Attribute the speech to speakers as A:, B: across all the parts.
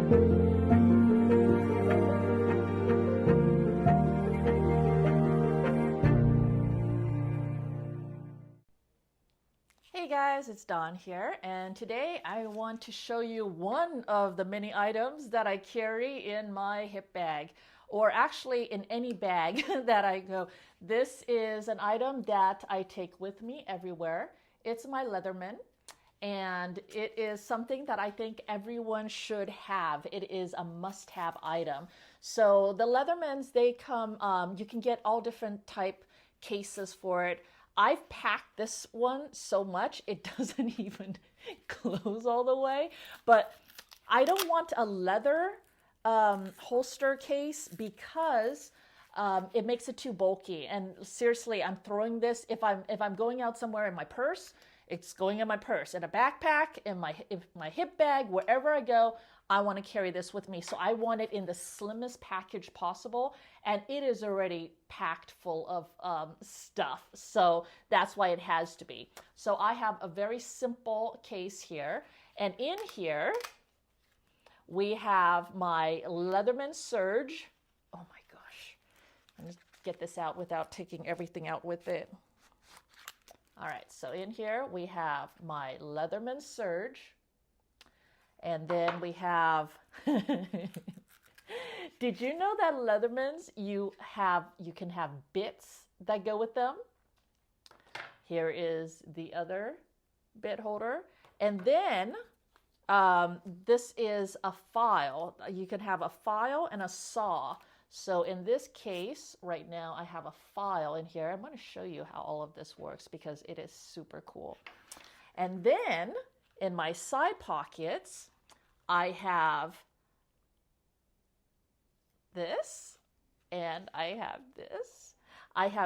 A: Hey guys, it's Dawn here, and today I want to show you one of the many items that I carry in my hip bag, or actually in any bag that I go. This is an item that I take with me everywhere. It's my Leatherman, and it is something that I think everyone should have. It is a must-have item. So the Leathermans, they come, you can get all different type cases for it. I've packed this one so much it doesn't even close all the way, but I don't want a leather holster case because it makes it too bulky. And seriously, I'm throwing this if I'm going out somewhere in my purse. It's going in my purse, in a backpack, in my hip bag, wherever I go. I want to carry this with me. So I want it in the slimmest package possible. And it is already packed full of stuff. So that's why it has to be. So I have a very simple case here. And in here, we have my Leatherman Surge. Oh my gosh. Let me get this out without taking everything out with it. All right, so in here we have my Leatherman Surge. And then we have, did you know that Leathermans, you can have bits that go with them? Here is the other bit holder. And then this is a file. You can have a file and a saw. So in this case, right now, I have a file in here. I'm going to show you how all of this works because it is super cool. And then in my side pockets, I have this and I have this.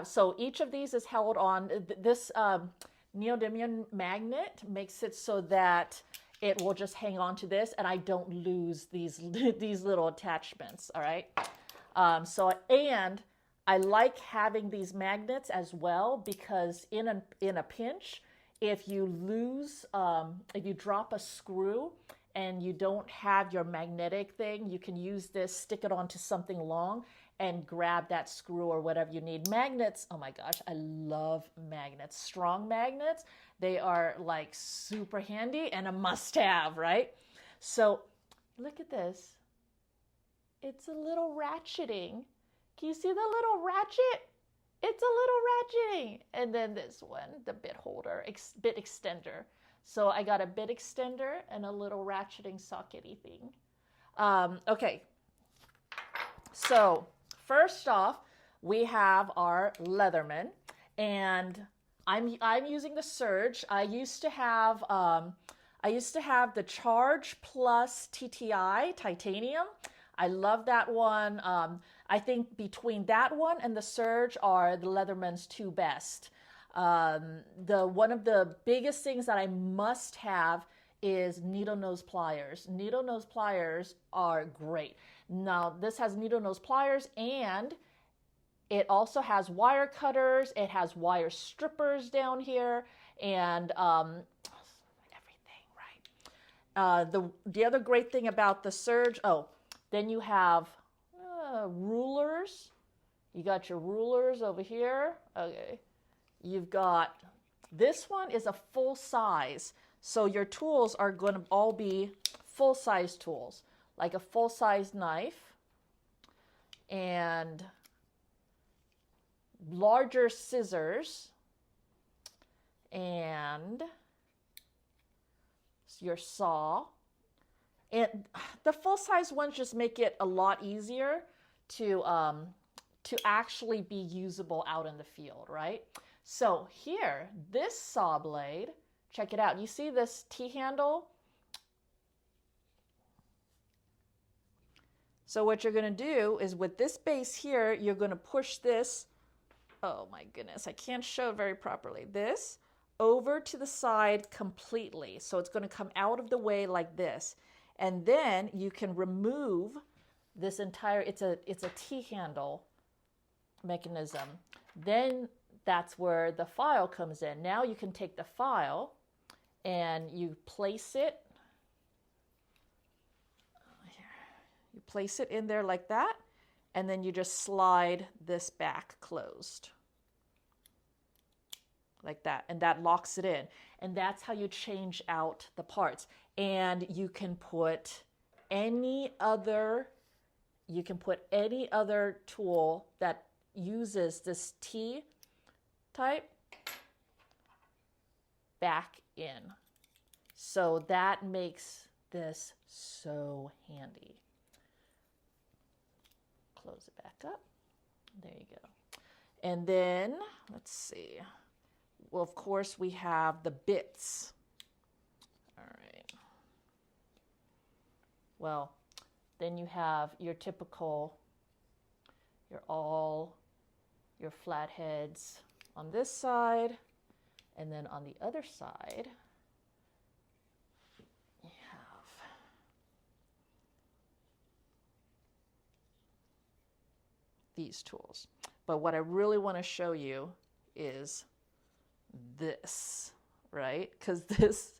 A: So each of these is held on. This neodymium magnet makes it so that it will just hang on to this and I don't lose these little attachments, all right? And I like having these magnets as well because in a pinch, if you if you drop a screw and you don't have your magnetic thing, you can use this, stick it onto something long and grab that screw or whatever you need. Magnets, oh my gosh, I love magnets. Strong magnets, they are like super handy and a must-have, right? So look at this. It's a little ratcheting. Can you see the little ratchet? It's a little ratcheting. And then this one, the bit holder, bit extender. So I got a bit extender and a little ratcheting sockety thing. Okay. So first off, we have our Leatherman, and I'm using the Surge. I used to have the Charge Plus TTI titanium. I love that one. I think between that one and the Surge are the Leatherman's two best. One of the biggest things that I must have is needle nose pliers. Needle nose pliers are great. Now this has needle nose pliers and it also has wire cutters. It has wire strippers down here and everything, right? The other great thing about the Surge, then you have rulers. You got your rulers over here. Okay. You've got, this one is a full size. So your tools are going to all be full size tools, like a full size knife and larger scissors and your saw. And the full size ones just make it a lot easier to actually be usable out in the field, right? So here, this saw blade, check it out. You see this T-handle? So what you're going to do is with this base here, you're going to push this, oh my goodness, I can't show it very properly, this over to the side completely. So it's going to come out of the way like this. And then you can remove this entire, it's a T-handle mechanism. Then that's where the file comes in. Now you can take the file and you place it here. place it in there like that, and then you just slide this back closed like that, and that locks it in. And that's how you change out the parts. And you can put any other tool that uses this T type back in. So that makes this so handy. Close it back up. There you go. And then, let's see. Well, of course, we have the bits. All right. Well, then you have your typical, your flatheads on this side. And then on the other side, you have these tools. But what I really want to show you is this, right? Because this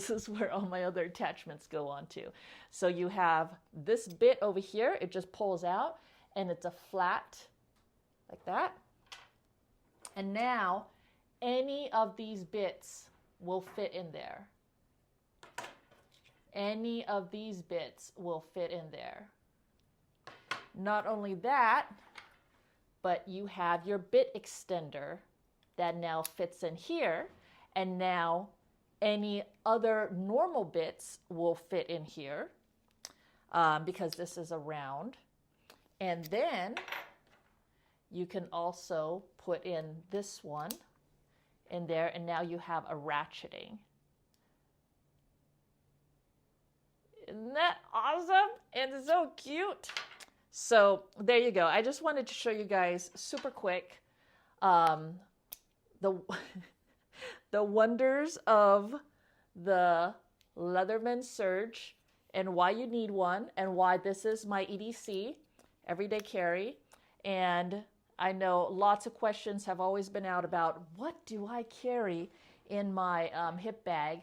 A: is where all my other attachments go on to. So you have this bit over here, it just pulls out, and it's a flat like that. And now any of these bits will fit in there. Any of these bits will fit in there. Not only that, but you have your bit extender that now fits in here, and now any other normal bits will fit in here because this is a round. And then you can also put in this one in there, and now you have a ratcheting. Isn't that awesome? And so cute. So there you go. I just wanted to show you guys super quick the wonders of the Leatherman Surge and why you need one and why this is my EDC, everyday carry. And I know lots of questions have always been out about what do I carry in my hip bag.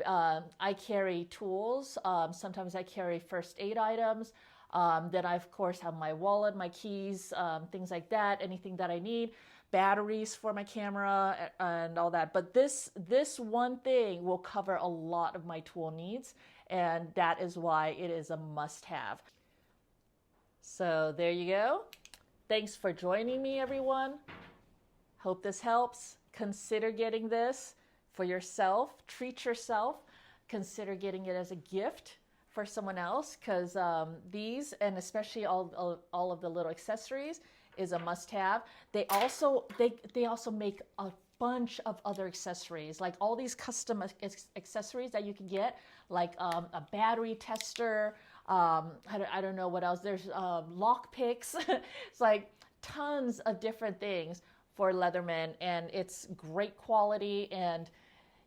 A: I carry tools. Sometimes I carry first aid items. Then I, of course, have my wallet, my keys, things like that, anything that I need, batteries for my camera and all that. But this one thing will cover a lot of my tool needs, and that is why it is a must-have. So there you go. Thanks for joining me, everyone. Hope this helps. Consider getting this for yourself. Treat yourself. Consider getting it as a gift for someone else, because these, and especially all of the little accessories, is a must-have. They also make a bunch of other accessories, like all these custom accessories that you can get, like a battery tester. I don't know what else. There's lock picks. It's like tons of different things for Leatherman, and it's great quality, and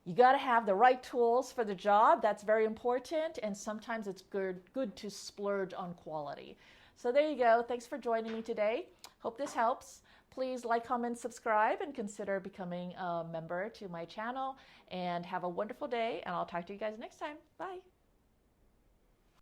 A: you got to have the right tools for the job. That's very important, and sometimes it's good to splurge on quality. So there you go. Thanks for joining me today. Hope this helps. Please like, comment, subscribe, and consider becoming a member to my channel. And have a wonderful day, and I'll talk to you guys next time. Bye.